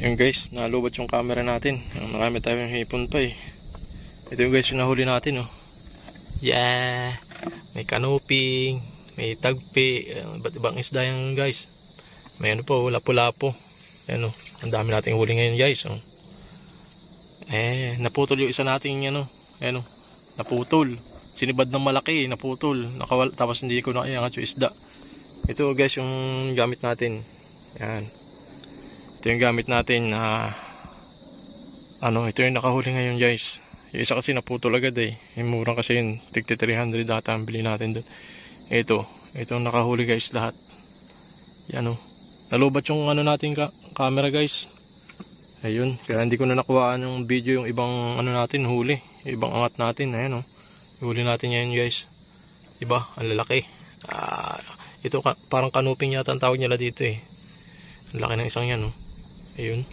Yung guys, nalubat yung camera natin. Marami tayong hipon pa eh. Ito yung guys yung nahuli natin oh. Yeah! May kanuping, may tagpi, iba't ibang isda yan guys. May ano po, lapu-lapo. Ayan oh, ang dami nating huli ngayon guys oh. Naputol yung isa nating ano. Ayan oh, naputol. Sinibad ng malaki, naputol. Tapos hindi ko nakayangat yung isda. Ito guys yung gamit natin. Ayan. Ito yung gamit natin na ito yung nakahuli ngayon guys. Yung isa kasi naputol agad eh. Yung murang kasi yun, tigti 300 data ang bili natin doon. Ito nakahuli guys lahat. Yan oh. Nalubat yung natin camera guys. Ayun, kaya hindi ko na nakuhaan yung video yung ibang natin huli. Ibang angat natin, ayan oh. Huli natin yan guys. Diba? Ang lalaki. Ito parang kanuping yata ang tawag nila dito eh. Ang laki ng isang yan oh. Ayun.